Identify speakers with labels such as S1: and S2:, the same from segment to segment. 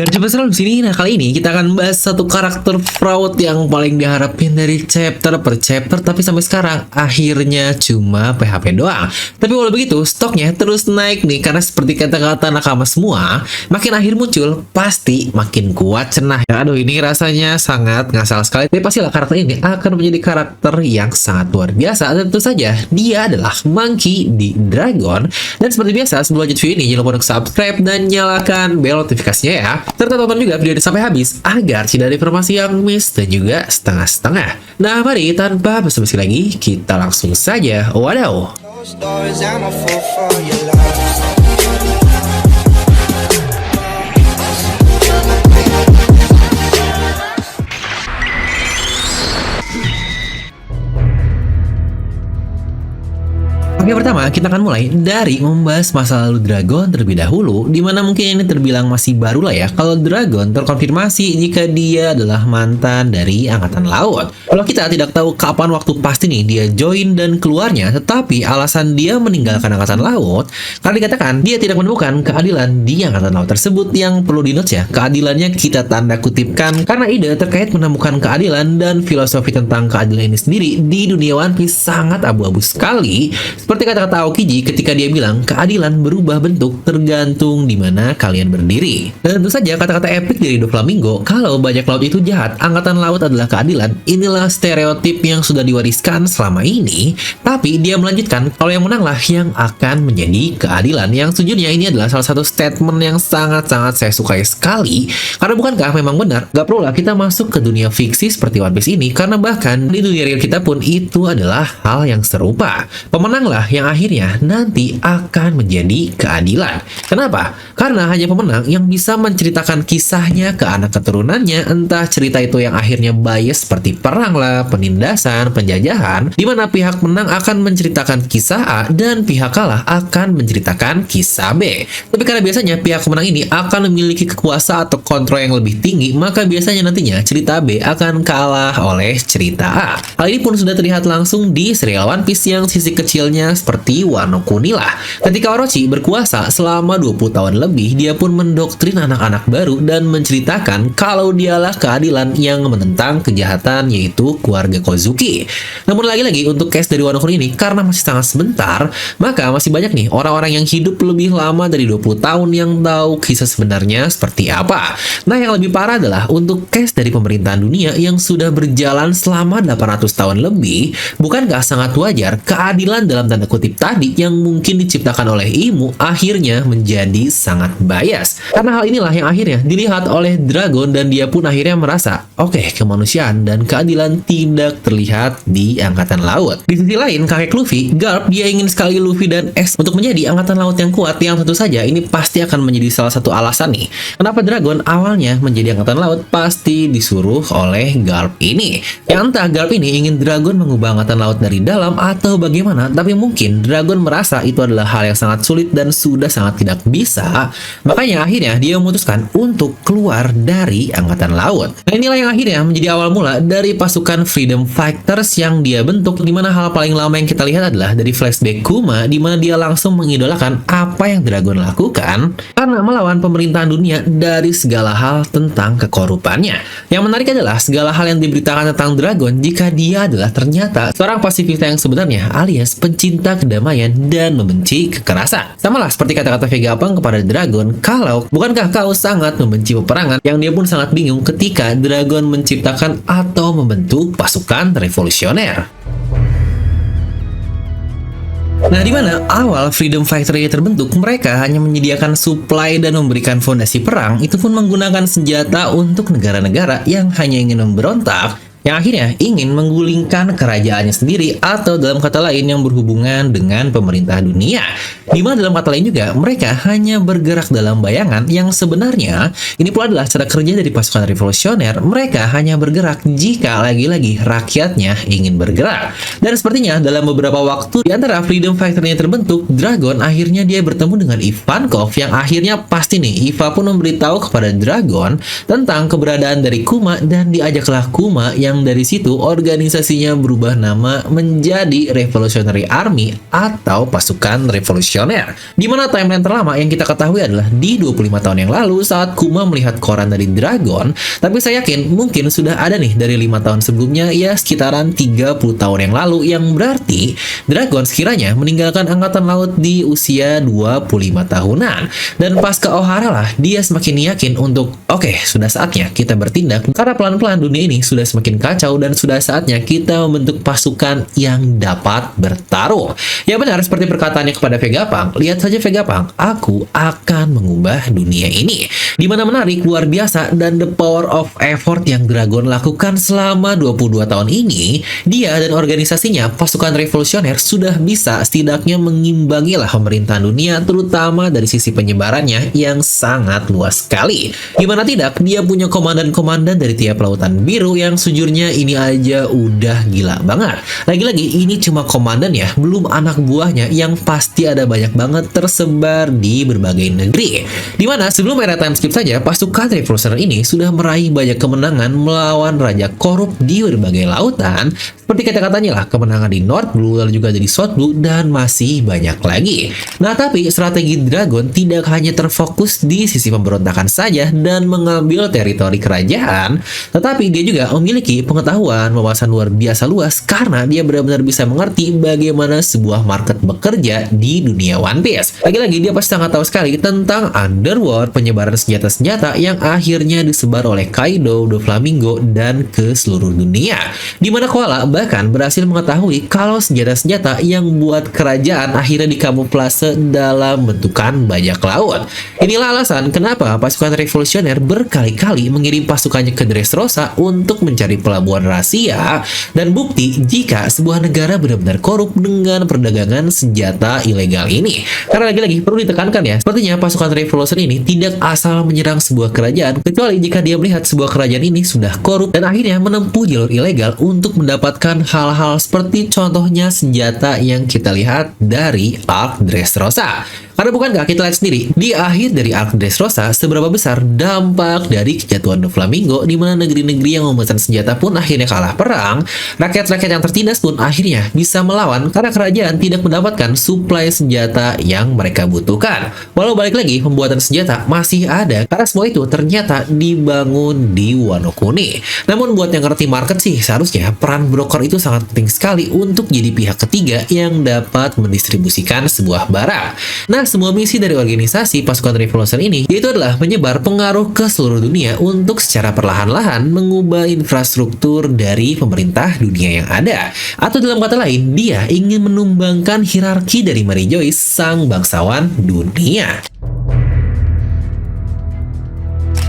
S1: Biar cepet seru di sini, nah kali ini kita akan bahas satu karakter fraud yang paling diharapin dari chapter per chapter, tapi sampai sekarang akhirnya cuma PHP doang. Tapi walau begitu, stoknya terus naik nih, karena seperti kata-kata nakama semua, makin akhir muncul, pasti makin kuat cenah. Aduh, ini rasanya sangat ngasal sekali. Tapi pastilah karakter ini akan menjadi karakter yang sangat luar biasa, dan tentu saja dia adalah Monkey D. Dragon. Dan seperti biasa, sebelum lanjut video ini, jangan lupa untuk subscribe dan nyalakan bel notifikasinya ya. Serta tonton juga video ini sampai habis agar tidak ada informasi yang miss dan juga setengah-setengah. Nah, mari tanpa basa-basi lagi, kita langsung saja. Wadaw.
S2: Those stories, I'm a fool for your love.
S1: Oke, pertama kita akan mulai dari membahas masa lalu Dragon terlebih dahulu, dimana mungkin ini terbilang masih baru lah ya kalau Dragon terkonfirmasi jika dia adalah mantan dari Angkatan Laut. Kalau kita tidak tahu kapan waktu pasti nih dia join dan keluarnya, tetapi alasan dia meninggalkan Angkatan Laut karena dikatakan dia tidak menemukan keadilan di Angkatan Laut tersebut. Yang perlu di-note ya, keadilannya kita tanda kutipkan karena ide terkait menemukan keadilan dan filosofi tentang keadilan ini sendiri di dunia One Piece sangat abu-abu sekali. Seperti kata-kata Aokiji ketika dia bilang keadilan berubah bentuk tergantung di mana kalian berdiri. Dan tentu saja kata-kata epik dari Doflamingo kalau bajak laut itu jahat, angkatan laut adalah keadilan. Inilah stereotip yang sudah diwariskan selama ini. Tapi dia melanjutkan kalau yang menanglah yang akan menjadi keadilan. Yang sejujurnya ini adalah salah satu statement yang sangat-sangat saya sukai sekali. Karena bukankah memang benar, gak perlulah kita masuk ke dunia fiksi seperti One Piece ini, karena bahkan di dunia real kita pun itu adalah hal yang serupa. Pemenanglah yang akhirnya nanti akan menjadi keadilan. Kenapa? Karena hanya pemenang yang bisa menceritakan kisahnya ke anak keturunannya, entah cerita itu yang akhirnya bias seperti perang lah, penindasan, penjajahan, di mana pihak menang akan menceritakan kisah A dan pihak kalah akan menceritakan kisah B. Tapi karena biasanya pihak menang ini akan memiliki kekuasaan atau kontrol yang lebih tinggi, maka biasanya nantinya cerita B akan kalah oleh cerita A. Hal ini pun sudah terlihat langsung di serial One Piece yang sisi kecilnya seperti Wano Kuni lah. Ketika Orochi berkuasa selama 20 tahun lebih, dia pun mendoktrin anak-anak baru dan menceritakan kalau dialah keadilan yang menentang kejahatan, yaitu keluarga Kozuki. Namun lagi-lagi untuk case dari Wano Kuni ini, karena masih sangat sebentar, maka masih banyak nih orang-orang yang hidup lebih lama dari 20 tahun yang tahu kisah sebenarnya seperti apa. Nah, yang lebih parah adalah untuk case dari pemerintahan dunia yang sudah berjalan selama 800 tahun lebih. Bukankah sangat wajar keadilan dalam tanda kutip tadi yang mungkin diciptakan oleh Imu akhirnya menjadi sangat bias? Karena hal inilah yang akhirnya dilihat oleh Dragon dan dia pun akhirnya merasa oke, kemanusiaan dan keadilan tidak terlihat di Angkatan Laut. Di sisi lain, kakek Luffy, Garp, dia ingin sekali Luffy dan Ace untuk menjadi Angkatan Laut yang kuat, yang tentu saja ini pasti akan menjadi salah satu alasan nih kenapa Dragon awalnya menjadi Angkatan Laut pasti disuruh oleh Garp ini. Yang entah Garp ini ingin Dragon mengubah Angkatan Laut dari dalam atau bagaimana, tapi mungkin Dragon merasa itu adalah hal yang sangat sulit dan sudah sangat tidak bisa. Makanya akhirnya dia memutuskan untuk keluar dari Angkatan Laut. Nah, inilah yang akhirnya menjadi awal mula dari pasukan Freedom Fighters yang dia bentuk, dimana hal paling lama yang kita lihat adalah dari flashback Kuma, dimana dia langsung mengidolakan apa yang Dragon lakukan karena melawan pemerintahan dunia dari segala hal tentang kekorupannya. Yang menarik adalah segala hal yang diberitakan tentang Dragon jika dia adalah ternyata seorang pasifista yang sebenarnya, alias pencinta kedamaian dan membenci kekerasan. Samalah seperti kata-kata Vegapunk kepada Dragon, kalau bukankah kau sangat membenci peperangan, yang dia pun sangat bingung ketika Dragon menciptakan atau membentuk pasukan revolusioner. Nah, di mana awal Freedom Fighter ini terbentuk, mereka hanya menyediakan suplai dan memberikan fondasi perang, itu pun menggunakan senjata untuk negara-negara yang hanya ingin memberontak, yang akhirnya ingin menggulingkan kerajaannya sendiri, atau dalam kata lain yang berhubungan dengan pemerintah dunia. Dimana dalam kata lain juga mereka hanya bergerak dalam bayangan, yang sebenarnya ini pula adalah cara kerja dari pasukan revolusioner. Mereka hanya bergerak jika lagi-lagi rakyatnya ingin bergerak. Dan sepertinya dalam beberapa waktu di antara Freedom Fighter yang terbentuk, Dragon akhirnya dia bertemu dengan Ivankov, yang akhirnya pasti nih Iva pun memberitahu kepada Dragon tentang keberadaan dari Kuma, dan diajaklah Kuma yang yang dari situ organisasinya berubah nama menjadi Revolutionary Army atau pasukan revolusioner. Di mana timeline terlama yang kita ketahui adalah di 25 tahun yang lalu saat Kuma melihat koran dari Dragon, tapi saya yakin mungkin sudah ada nih dari 5 tahun sebelumnya, ya sekitaran 30 tahun yang lalu, yang berarti Dragon sekiranya meninggalkan angkatan laut di usia 25 tahunan. Dan pasca Ohara lah dia semakin yakin untuk oke, sudah saatnya kita bertindak karena pelan-pelan dunia ini sudah semakin kacau dan sudah saatnya kita membentuk pasukan yang dapat bertarung. Ya benar, seperti perkataannya kepada Vegapunk, lihat saja Vegapunk, aku akan mengubah dunia ini. Dimana menarik, luar biasa, dan the power of effort yang Dragon lakukan selama 22 tahun ini, dia dan organisasinya, pasukan revolusioner, sudah bisa setidaknya mengimbangi lah pemerintahan dunia, terutama dari sisi penyebarannya yang sangat luas sekali. Gimana tidak, dia punya komandan-komandan dari tiap lautan biru yang sejujurnya ini aja udah gila banget. Lagi-lagi ini cuma komandan ya, belum anak buahnya yang pasti ada banyak banget tersebar di berbagai negeri. Dimana sebelum era time skip saja, pasukan revolusioner ini sudah meraih banyak kemenangan melawan raja korup di berbagai lautan, seperti kata-katanya lah, kemenangan di North Blue, lalu juga di South Blue, dan masih banyak lagi. Nah, tapi strategi Dragon tidak hanya terfokus di sisi pemberontakan saja dan mengambil teritori kerajaan, tetapi dia juga memiliki pengetahuan, wawasan luar biasa luas karena dia benar-benar bisa mengerti bagaimana sebuah market bekerja di dunia One Piece. Lagi-lagi dia pasti sangat tahu sekali tentang underworld, penyebaran senjata-senjata yang akhirnya disebar oleh Kaido, Doflamingo, dan ke seluruh dunia. Dimana Koala bahkan berhasil mengetahui kalau senjata-senjata yang buat kerajaan akhirnya dikamuflase dalam bentukan bajak laut. Inilah alasan kenapa pasukan revolusioner berkali-kali mengirim pasukannya ke Dressrosa untuk mencari pelabuhan rahasia dan bukti jika sebuah negara benar-benar korup dengan perdagangan senjata ilegal ini. Karena lagi-lagi perlu ditekankan ya, sepertinya pasukan revolusioner ini tidak asal menyerang sebuah kerajaan, kecuali jika dia melihat sebuah kerajaan ini sudah korup dan akhirnya menempuh jalur ilegal untuk mendapatkan hal-hal seperti contohnya senjata yang kita lihat dari Arc Dressrosa. Karena bukankah kita lihat sendiri di akhir dari Arc Dressrosa seberapa besar dampak dari kejatuhan Doflamingo, di mana negeri-negeri yang memesan senjata pun akhirnya kalah perang, rakyat-rakyat yang tertindas pun akhirnya bisa melawan karena kerajaan tidak mendapatkan suplai senjata yang mereka butuhkan. Walau balik lagi, pembuatan senjata masih ada karena semua itu ternyata dibangun di Wano Kuni. Namun buat yang ngerti market sih, seharusnya peran broker itu sangat penting sekali untuk jadi pihak ketiga yang dapat mendistribusikan sebuah barang. Nah, semua misi dari organisasi pasukan revolusioner ini yaitu adalah menyebar pengaruh ke seluruh dunia untuk secara perlahan-lahan mengubah infrastruktur dari pemerintah dunia yang ada. Atau dalam kata lain, dia ingin menumbangkan hierarki dari Mary Joyce, sang bangsawan dunia.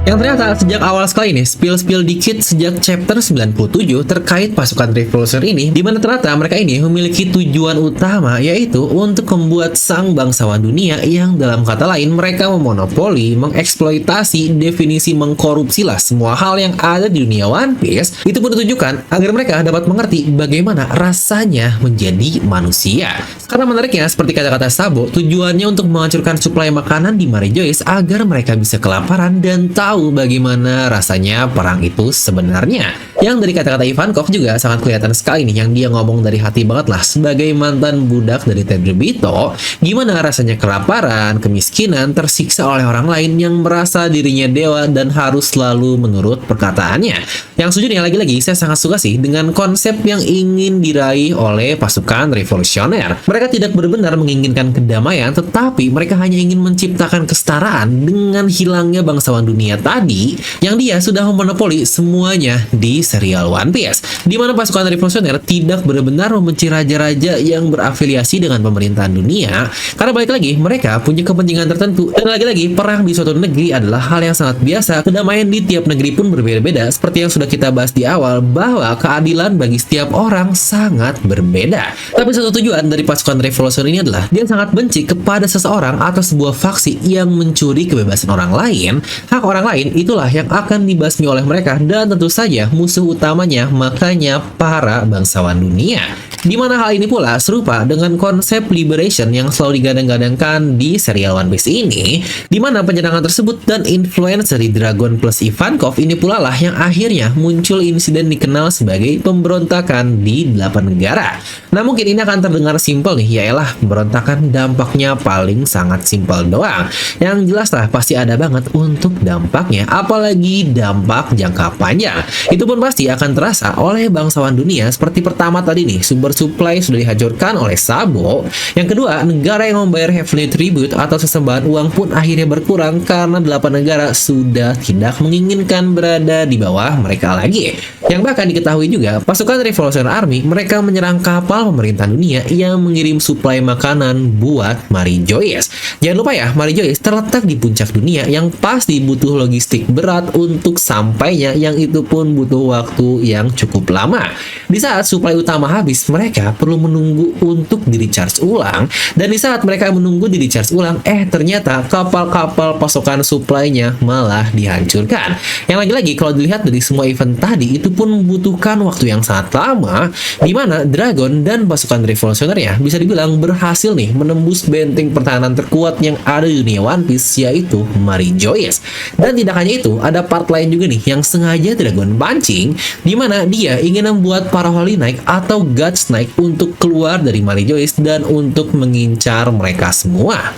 S1: Yang ternyata sejak awal sekali nih, spill dikit sejak chapter 97 terkait pasukan revolusioner ini, di mana ternyata mereka ini memiliki tujuan utama, yaitu untuk membuat sang bangsawan dunia yang dalam kata lain mereka memonopoli, mengeksploitasi, definisi mengkorupsi lah semua hal yang ada di dunia One Piece. Itu pun ditujukan agar mereka dapat mengerti bagaimana rasanya menjadi manusia. Karena menariknya, seperti kata-kata Sabo, tujuannya untuk menghancurkan suplai makanan di Mary Joyce agar mereka bisa kelaparan dan tahu bagaimana rasanya perang itu sebenarnya. Yang dari kata-kata Ivankov juga sangat kelihatan sekali nih, yang dia ngomong dari hati banget lah sebagai mantan budak dari Tenryubito, gimana rasanya kelaparan, kemiskinan, tersiksa oleh orang lain yang merasa dirinya dewa dan harus selalu menurut perkataannya. Yang sejujurnya lagi-lagi saya sangat suka sih dengan konsep yang ingin diraih oleh pasukan revolusioner. Mereka tidak benar-benar menginginkan kedamaian, tetapi mereka hanya ingin menciptakan kesetaraan dengan hilangnya bangsawan dunia tadi yang dia sudah memonopoli semuanya di serial One Piece, di mana pasukan revolusioner tidak benar-benar membenci raja-raja yang berafiliasi dengan pemerintahan dunia, karena balik lagi mereka punya kepentingan tertentu, dan lagi-lagi perang di suatu negeri adalah hal yang sangat biasa. Kedamaian di tiap negeri pun berbeda-beda, seperti yang sudah kita bahas di awal bahwa keadilan bagi setiap orang sangat berbeda. Tapi satu tujuan dari pasukan revolusioner ini adalah dia sangat benci kepada seseorang atau sebuah faksi yang mencuri kebebasan orang lain. Hak orang lain itulah yang akan dibasmi oleh mereka, dan tentu saja musuh musuh utamanya, makanya para bangsawan dunia. Di mana hal ini pula serupa dengan konsep liberation yang selalu digadang-gadangkan di serial One Piece ini, di mana penyerangan tersebut dan influence dari Dragon plus Ivankov ini pula lah yang akhirnya muncul insiden dikenal sebagai pemberontakan di 8 negara. Nah mungkin ini akan terdengar simpel nih, yaelah pemberontakan dampaknya paling sangat simpel doang. Yang jelas lah pasti ada banget untuk dampaknya, apalagi dampak jangka panjang. Itu pun pasti akan terasa oleh bangsawan dunia seperti pertama tadi nih, sumber supply sudah dihancurkan oleh Sabo. Yang kedua, negara yang membayar heavily tribute atau sesembahan uang pun akhirnya berkurang karena 8 negara sudah tidak menginginkan berada di bawah mereka lagi. Yang bahkan diketahui juga, pasukan Revolutionary Army mereka menyerang kapal pemerintah dunia yang mengirim suplai makanan buat Mary Joyce. Jangan lupa ya, Mary Joyce terletak di puncak dunia yang pasti butuh logistik berat untuk sampainya, yang itu pun butuh waktu yang cukup lama. Di saat suplai utama habis, mereka perlu menunggu untuk di-recharge ulang, dan di saat mereka menunggu di-recharge ulang, ternyata kapal-kapal pasokan suplainya malah dihancurkan. Yang lagi-lagi kalau dilihat dari semua event tadi, itu pun membutuhkan waktu yang sangat lama, di mana Dragon dan pasukan revolusioner ya bisa dibilang berhasil nih menembus benteng pertahanan terkuat yang ada di dunia One Piece, yaitu Mary Joyce. Dan tidak hanya itu, ada part lain juga nih yang sengaja Dragon pancing, di mana dia ingin membuat para Holy Knight atau God's Knight untuk keluar dari Mary Joyce dan untuk mengincar mereka semua.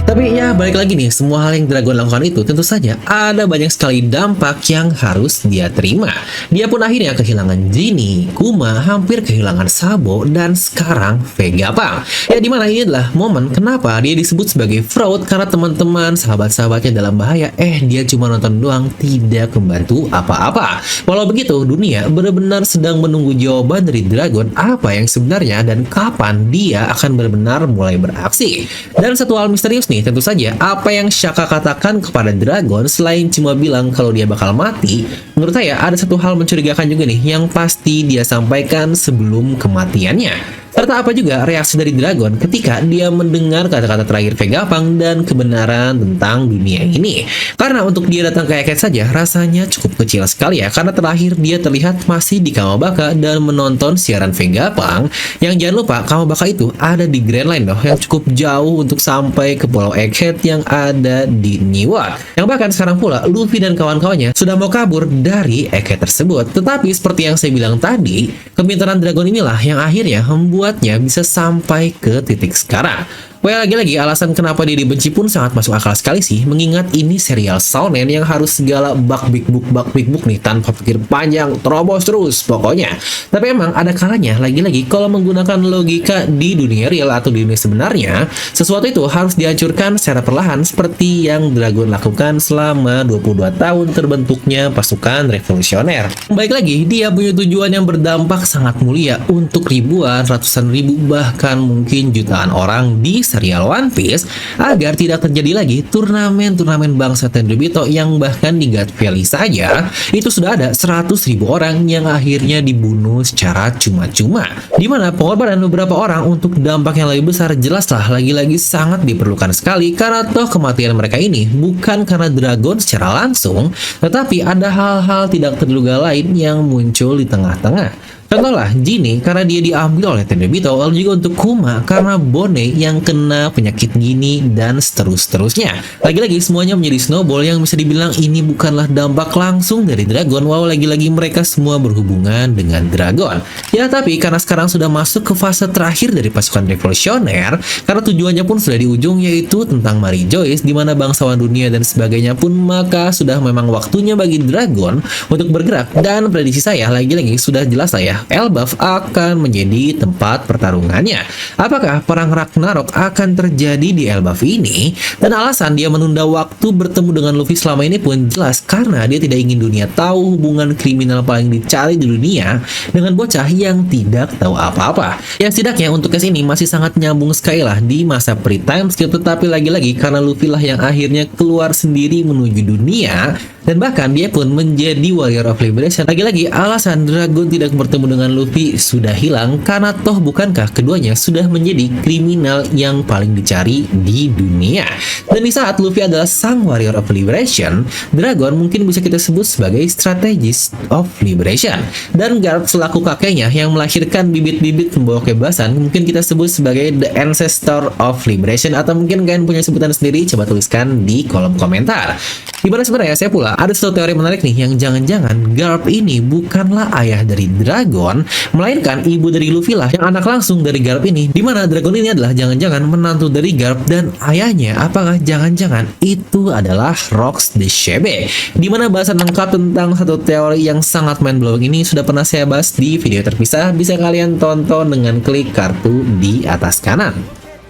S1: Tapi ya balik lagi nih, semua hal yang Dragon lakukan itu tentu saja ada banyak sekali dampak yang harus dia terima. Dia pun akhirnya kehilangan Jinny, Kuma, hampir kehilangan Sabo, dan sekarang Vegapunk. Ya dimana ini adalah momen kenapa dia disebut sebagai fraud, karena teman-teman, sahabat-sahabatnya dalam bahaya, dia cuma nonton doang, tidak membantu apa-apa. Walau begitu, dunia benar-benar sedang menunggu jawaban dari Dragon apa yang sebenarnya dan kapan dia akan benar-benar mulai beraksi. Dan satu hal misterius nih, tentu saja apa yang Shaka katakan kepada Dragon selain cuma bilang kalau dia bakal mati, menurut saya ada satu hal mencurigakan juga nih yang pasti dia sampaikan sebelum kematiannya. Serta apa juga reaksi dari Dragon ketika dia mendengar kata-kata terakhir Vegapunk dan kebenaran tentang dunia ini. Karena untuk dia datang ke Eket saja rasanya cukup kecil sekali ya, karena terakhir dia terlihat masih di Kamabaka dan menonton siaran Vegapunk, yang jangan lupa Kamabaka itu ada di Grand Line loh, yang cukup jauh untuk sampai ke Pulau Egghead yang ada di New World. Yang bahkan sekarang pula Luffy dan kawan-kawannya sudah mau kabur dari Egghead tersebut. Tetapi seperti yang saya bilang tadi, kepintaran Dragon inilah yang akhirnya membuatnya bisa sampai ke titik sekarang. Well, lagi-lagi alasan kenapa dia dibenci pun sangat masuk akal sekali sih, mengingat ini serial shonen yang harus segala bak big book nih tanpa pikir panjang, terobos terus pokoknya. Tapi emang ada kalanya lagi-lagi kalau menggunakan logika di dunia real atau di dunia sebenarnya, sesuatu itu harus dihancurkan secara perlahan seperti yang Dragon lakukan selama 22 tahun terbentuknya pasukan revolusioner. Baik lagi, dia punya tujuan yang berdampak sangat mulia untuk ribuan, ratusan ribu, bahkan mungkin jutaan orang di serial One Piece, agar tidak terjadi lagi turnamen-turnamen bangsa Tenryubito yang bahkan di God Valley saja itu sudah ada 100.000 orang yang akhirnya dibunuh secara cuma-cuma, dimana pengorbanan beberapa orang untuk dampak yang lebih besar jelaslah lagi-lagi sangat diperlukan sekali, karena toh kematian mereka ini bukan karena Dragon secara langsung, tetapi ada hal-hal tidak terduga lain yang muncul di tengah-tengah. Contohlah Jinny karena dia diambil oleh Tenryubito, lalu juga untuk Kuma karena Bone yang kena penyakit gini, dan seterusnya. Lagi-lagi semuanya menjadi snowball yang bisa dibilang ini bukanlah dampak langsung dari Dragon, wow lagi-lagi mereka semua berhubungan dengan Dragon. Ya tapi karena sekarang sudah masuk ke fase terakhir dari pasukan revolusioner, karena tujuannya pun sudah di ujung, yaitu tentang Mary Joyce, dimana bangsawan dunia dan sebagainya pun, maka sudah memang waktunya bagi Dragon untuk bergerak. Dan prediksi saya lagi-lagi sudah jelas lah ya, Elbaf akan menjadi tempat pertarungannya. Apakah perang Ragnarok akan terjadi di Elbaf ini? Dan alasan dia menunda waktu bertemu dengan Luffy selama ini pun jelas, karena dia tidak ingin dunia tahu hubungan kriminal paling dicari di dunia dengan bocah yang tidak tahu apa-apa. Ya setidaknya untuk case ini masih sangat nyambung sekali lah di masa pre-time skip, tetapi lagi-lagi karena Luffy lah yang akhirnya keluar sendiri menuju dunia, dan bahkan dia pun menjadi Warrior of Liberation. Lagi-lagi alasan Dragon tidak bertemu bertemu dengan Luffy sudah hilang karena toh bukankah keduanya sudah menjadi kriminal yang paling dicari di dunia. Dan di saat Luffy adalah sang warrior of liberation, Dragon mungkin bisa kita sebut sebagai strategist of liberation. Dan Garp selaku kakeknya yang melahirkan bibit-bibit pembawa kebebasan mungkin kita sebut sebagai the ancestor of liberation, atau mungkin kalian punya sebutan sendiri, coba tuliskan di kolom komentar. Dimana sebenarnya saya pula ada satu teori menarik nih, yang jangan-jangan Garp ini bukanlah ayah dari Dragon, melainkan ibu dari Luffy lah, yang anak langsung dari Garp ini. Dimana Dragon ini adalah jangan-jangan menantu dari Garp, dan ayahnya apakah jangan-jangan itu adalah Rocks the Shebe. Dimana bahasan lengkap tentang satu teori yang sangat mind-blowing ini sudah pernah saya bahas di video terpisah, bisa kalian tonton dengan klik kartu di atas kanan.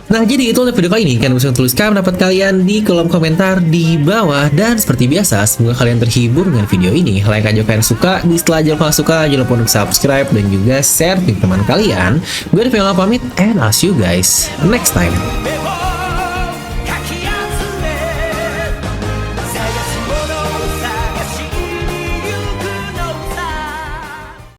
S1: Nah, jadi itu untuk video kali ini. Kalian bisa tuliskan pendapat kalian di kolom komentar di bawah. Dan seperti biasa, semoga kalian terhibur dengan video ini. Like aja kalian suka, dislike aja kalau suka. Jangan lupa untuk subscribe dan juga share ke teman kalian. Gue Devela pamit, and I'll see you guys next time.